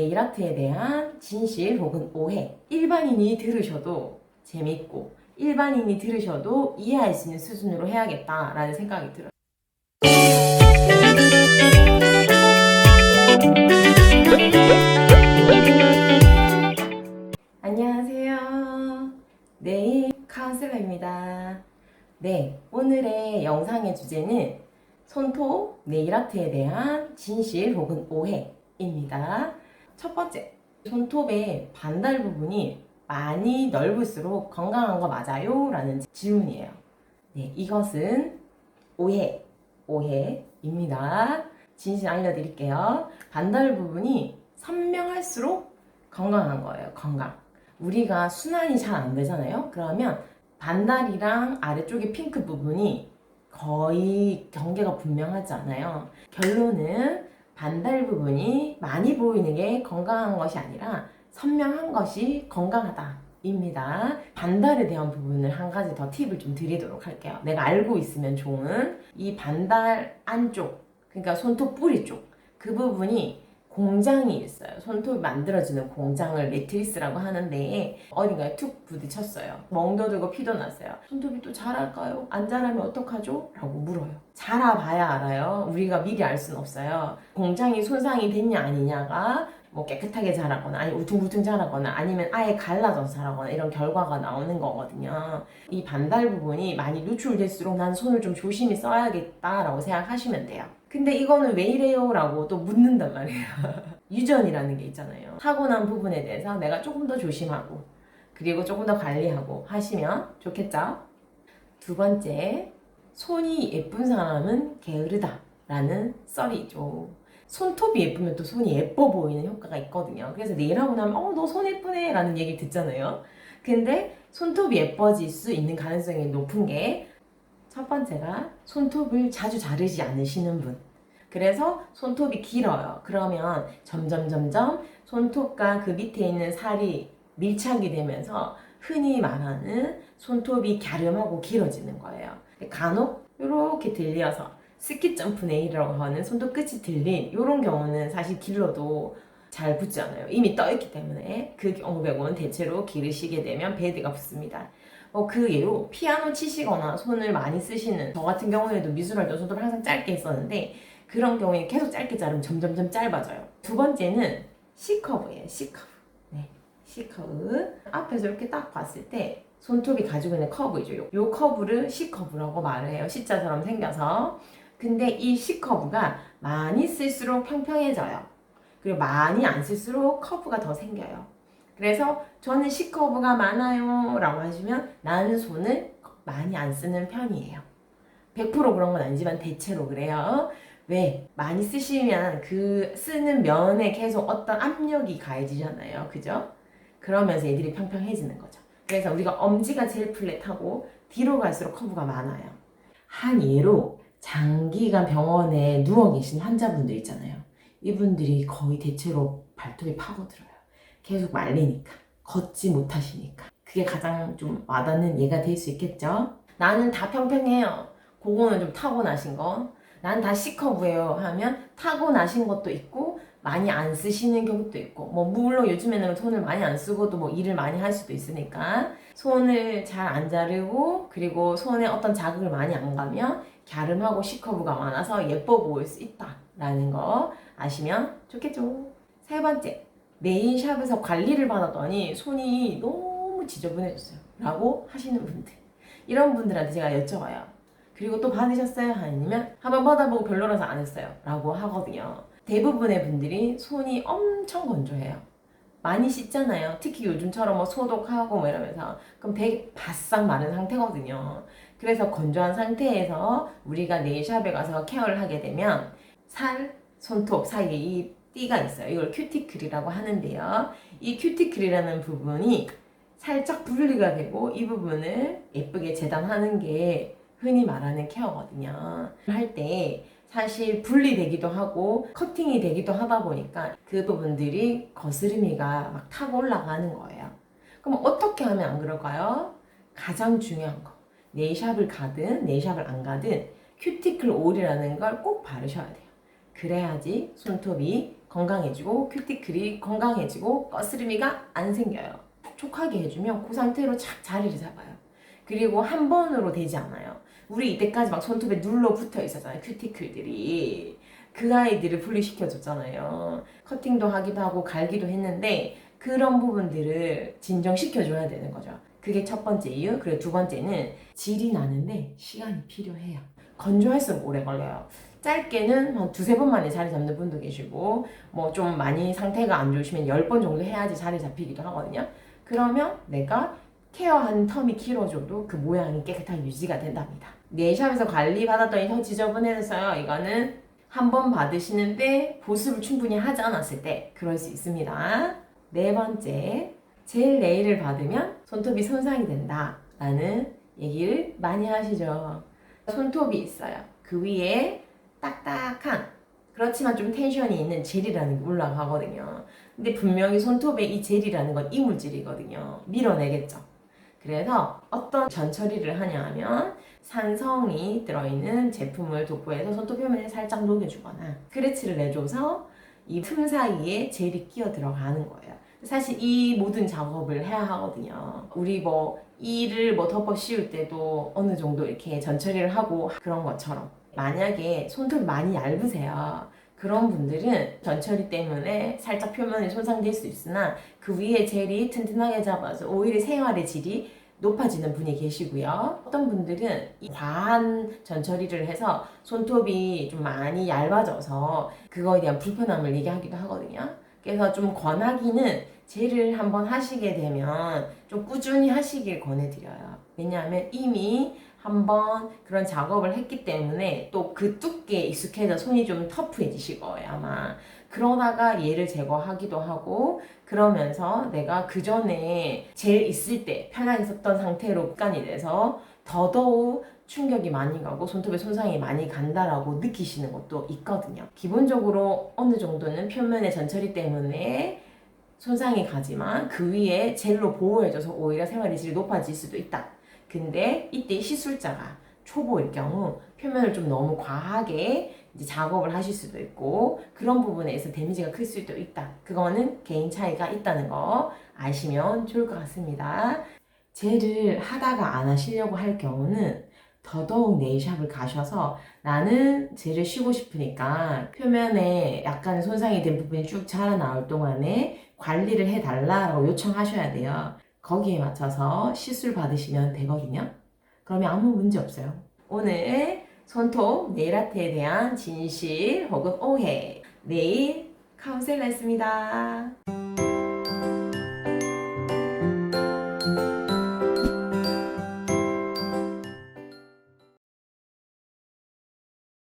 네일 아트에 대한 진실 혹은 오해. 일반인이 들으셔도 재밌고 일반인이 들으셔도 이해할 수 있는 수준으로 해야겠다라는 생각이 들어요. 안녕하세요. 네일 카운슬러입니다. 네, 오늘의 영상의 주제는 손톱 네일 아트에 대한 진실 혹은 오해입니다. 첫 번째, 손톱의 반달 부분이 많이 넓을수록 건강한 거 맞아요? 라는 질문이에요. 네, 이것은 오해입니다. 진실 알려드릴게요. 반달 부분이 선명할수록 건강한 거예요. 건강. 우리가 순환이 잘 안 되잖아요. 그러면 반달이랑 아래쪽의 핑크 부분이 거의 경계가 분명하지 않아요. 결론은 반달 부분이 많이 보이는 게 건강한 것이 아니라 선명한 것이 건강하다. 입니다. 반달에 대한 부분을 한 가지 더 팁을 좀 드리도록 할게요. 내가 알고 있으면 좋은 이 반달 안쪽, 그러니까 손톱 뿌리 쪽, 그 부분이 공장이 있어요. 손톱이 만들어지는 공장을 매트리스라고 하는데 어딘가에 툭 부딪혔어요. 멍도 들고 피도 났어요. 손톱이 또 자랄까요? 안 자라면 어떡하죠? 라고 물어요. 자라봐야 알아요. 우리가 미리 알 수는 없어요. 공장이 손상이 됐냐 아니냐가 뭐 깨끗하게 자라거나 아니 울퉁불퉁 자라거나 아니면 아예 갈라져서 자라거나 이런 결과가 나오는 거거든요. 이 반달 부분이 많이 노출될수록 난 손을 좀 조심히 써야겠다라고 생각하시면 돼요. 근데 이거는 왜 이래요? 라고 또 묻는단 말이에요. 유전이라는 게 있잖아요. 타고난 부분에 대해서 내가 조금 더 조심하고 그리고 조금 더 관리하고 하시면 좋겠죠? 두 번째, 손이 예쁜 사람은 게으르다 라는 썰이죠. 손톱이 예쁘면 또 손이 예뻐 보이는 효과가 있거든요. 그래서 네일하고 나면 너 손 예쁘네 라는 얘기 듣잖아요. 근데 손톱이 예뻐질 수 있는 가능성이 높은 게 첫 번째가 손톱을 자주 자르지 않으시는 분. 그래서 손톱이 길어요. 그러면 점점 손톱과 그 밑에 있는 살이 밀착이 되면서 흔히 말하는 손톱이 갸름하고 길어지는 거예요. 간혹 이렇게 들려서 스키 점프 네일이라고 하는 손톱 끝이 들린 이런 경우는 사실 길러도 잘 붙지 않아요. 이미 떠있기 때문에 그 경우 말고는 대체로 기르시게 되면 베드가 붙습니다. 그 예로 피아노 치시거나 손을 많이 쓰시는 저 같은 경우에도 미술할 때 손톱을 항상 짧게 했었는데 그런 경우에 계속 짧게 자르면 점점 짧아져요. 두 번째는 C커브예요. C커브. 네, C커브. 앞에서 이렇게 딱 봤을 때 손톱이 가지고 있는 커브이죠. 요 커브를 C커브라고 말을 해요. C자처럼 생겨서. 근데 이 C커브가 많이 쓸수록 평평해져요. 그리고 많이 안 쓸수록 커브가 더 생겨요. 그래서 저는 C커브가 많아요 라고 하시면 나는 손을 많이 안 쓰는 편이에요. 100% 그런 건 아니지만 대체로 그래요. 왜? 많이 쓰시면 그 쓰는 면에 계속 어떤 압력이 가해지잖아요. 그죠? 그러면서 애들이 평평해지는 거죠. 그래서 우리가 엄지가 제일 플랫하고 뒤로 갈수록 커브가 많아요. 한 예로 장기간 병원에 누워 계신 환자분들 있잖아요. 이분들이 거의 대체로 발톱이 파고들어요. 계속 말리니까. 걷지 못하시니까. 그게 가장 좀 와닿는 예가 될 수 있겠죠? 나는 다 평평해요. 그거는 좀 타고나신 거. 난 다 C커브예요 하면 타고나신 것도 있고 많이 안 쓰시는 경우도 있고 물론 요즘에는 손을 많이 안 쓰고도 일을 많이 할 수도 있으니까 손을 잘 안 자르고 그리고 손에 어떤 자극을 많이 안 가면 갸름하고 C커브가 많아서 예뻐 보일 수 있다라는 거 아시면 좋겠죠. 세 번째, 네일샵에서 관리를 받았더니 손이 너무 지저분해졌어요 라고 하시는 분들, 이런 분들한테 제가 여쭤봐요. 그리고 또 받으셨어요? 아니면 한번 받아보고 별로라서 안 했어요 라고 하거든요. 대부분의 분들이 손이 엄청 건조해요. 많이 씻잖아요. 특히 요즘처럼 소독하고 이러면서 그럼 되게 바싹 마른 상태거든요. 그래서 건조한 상태에서 우리가 네일샵에 가서 케어를 하게 되면 살, 손톱 사이에 이 띠가 있어요. 이걸 큐티클이라고 하는데요. 이 큐티클이라는 부분이 살짝 분리가 되고 이 부분을 예쁘게 재단하는 게 흔히 말하는 케어거든요. 할 때 사실 분리되기도 하고 커팅이 되기도 하다 보니까 그 부분들이 거스름이가 막 타고 올라가는 거예요. 그럼 어떻게 하면 안 그럴까요? 가장 중요한 거, 네일샵을 가든 네일샵을 안 가든 큐티클 오일이라는 걸 꼭 바르셔야 돼요. 그래야지 손톱이 건강해지고 큐티클이 건강해지고 거스름이가 안 생겨요. 촉촉하게 해주면 그 상태로 착 자리를 잡아요. 그리고 한 번으로 되지 않아요. 우리 이때까지 막 손톱에 눌러 붙어 있었잖아요. 큐티클들이. 그 아이들을 분리시켜줬잖아요. 커팅도 하기도 하고 갈기도 했는데 그런 부분들을 진정시켜줘야 되는 거죠. 그게 첫 번째 이유. 그리고 두 번째는 질이 나는데 시간이 필요해요. 건조할수록 오래 걸려요. 짧게는 한 두세 번 만에 자리 잡는 분도 계시고 뭐 좀 많이 상태가 안 좋으시면 10번 정도 해야지 자리 잡히기도 하거든요. 그러면 내가 케어한 텀이 길어져도 그 모양이 깨끗하게 유지가 된답니다. 네일샵에서 관리 받았더니 더 지저분해져서요. 이거는 한 번 받으시는데 보습을 충분히 하지 않았을 때 그럴 수 있습니다. 네 번째, 젤 네일을 받으면 손톱이 손상이 된다 라는 얘기를 많이 하시죠. 손톱이 있어요. 그 위에 딱딱한 그렇지만 좀 텐션이 있는 젤이라는 게 올라가거든요. 근데 분명히 손톱에 이 젤이라는 건 이물질이거든요. 밀어내겠죠. 그래서 어떤 전처리를 하냐 하면 산성이 들어있는 제품을 도포해서 손톱 표면에 살짝 녹여주거나 스크래치를 내줘서 이 틈 사이에 젤이 끼어 들어가는 거예요. 사실 이 모든 작업을 해야 하거든요. 우리 뭐 이를 뭐 덮어 씌울 때도 어느 정도 이렇게 전처리를 하고 그런 것처럼 만약에 손톱이 많이 얇으세요. 그런 분들은 전처리 때문에 살짝 표면이 손상될 수 있으나 그 위에 젤이 튼튼하게 잡아서 오히려 생활의 질이 높아지는 분이 계시고요. 어떤 분들은 과한 전처리를 해서 손톱이 좀 많이 얇아져서 그거에 대한 불편함을 얘기하기도 하거든요. 그래서 좀 권하기는 젤을 한번 하시게 되면 좀 꾸준히 하시길 권해드려요. 왜냐하면 이미 한번 그런 작업을 했기 때문에 또 그 두께에 익숙해져 손이 좀 터프해지실 거예요, 아마. 그러다가 얘를 제거하기도 하고 그러면서 내가 그 전에 젤 있을 때 편하게 썼던 상태로 습관이 돼서 더더욱 충격이 많이 가고 손톱에 손상이 많이 간다라고 느끼시는 것도 있거든요. 기본적으로 어느 정도는 표면의 전처리 때문에 손상이 가지만 그 위에 젤로 보호해줘서 오히려 생활의 질이 높아질 수도 있다. 근데 이때 시술자가 초보일 경우 표면을 좀 너무 과하게 이제 작업을 하실 수도 있고 그런 부분에서 데미지가 클 수도 있다. 그거는 개인 차이가 있다는 거 아시면 좋을 것 같습니다. 젤을 하다가 안 하시려고 할 경우는 더더욱 네일샵을 가셔서 나는 젤을 쉬고 싶으니까 표면에 약간 손상이 된 부분이 쭉 자라나올 동안에 관리를 해달라고 요청하셔야 돼요. 거기에 맞춰서 시술 받으시면 되거든요. 그러면 아무 문제 없어요. 오늘 손톱 네일 아트에 대한 진실 혹은 오해 네일 카운셀러였습니다.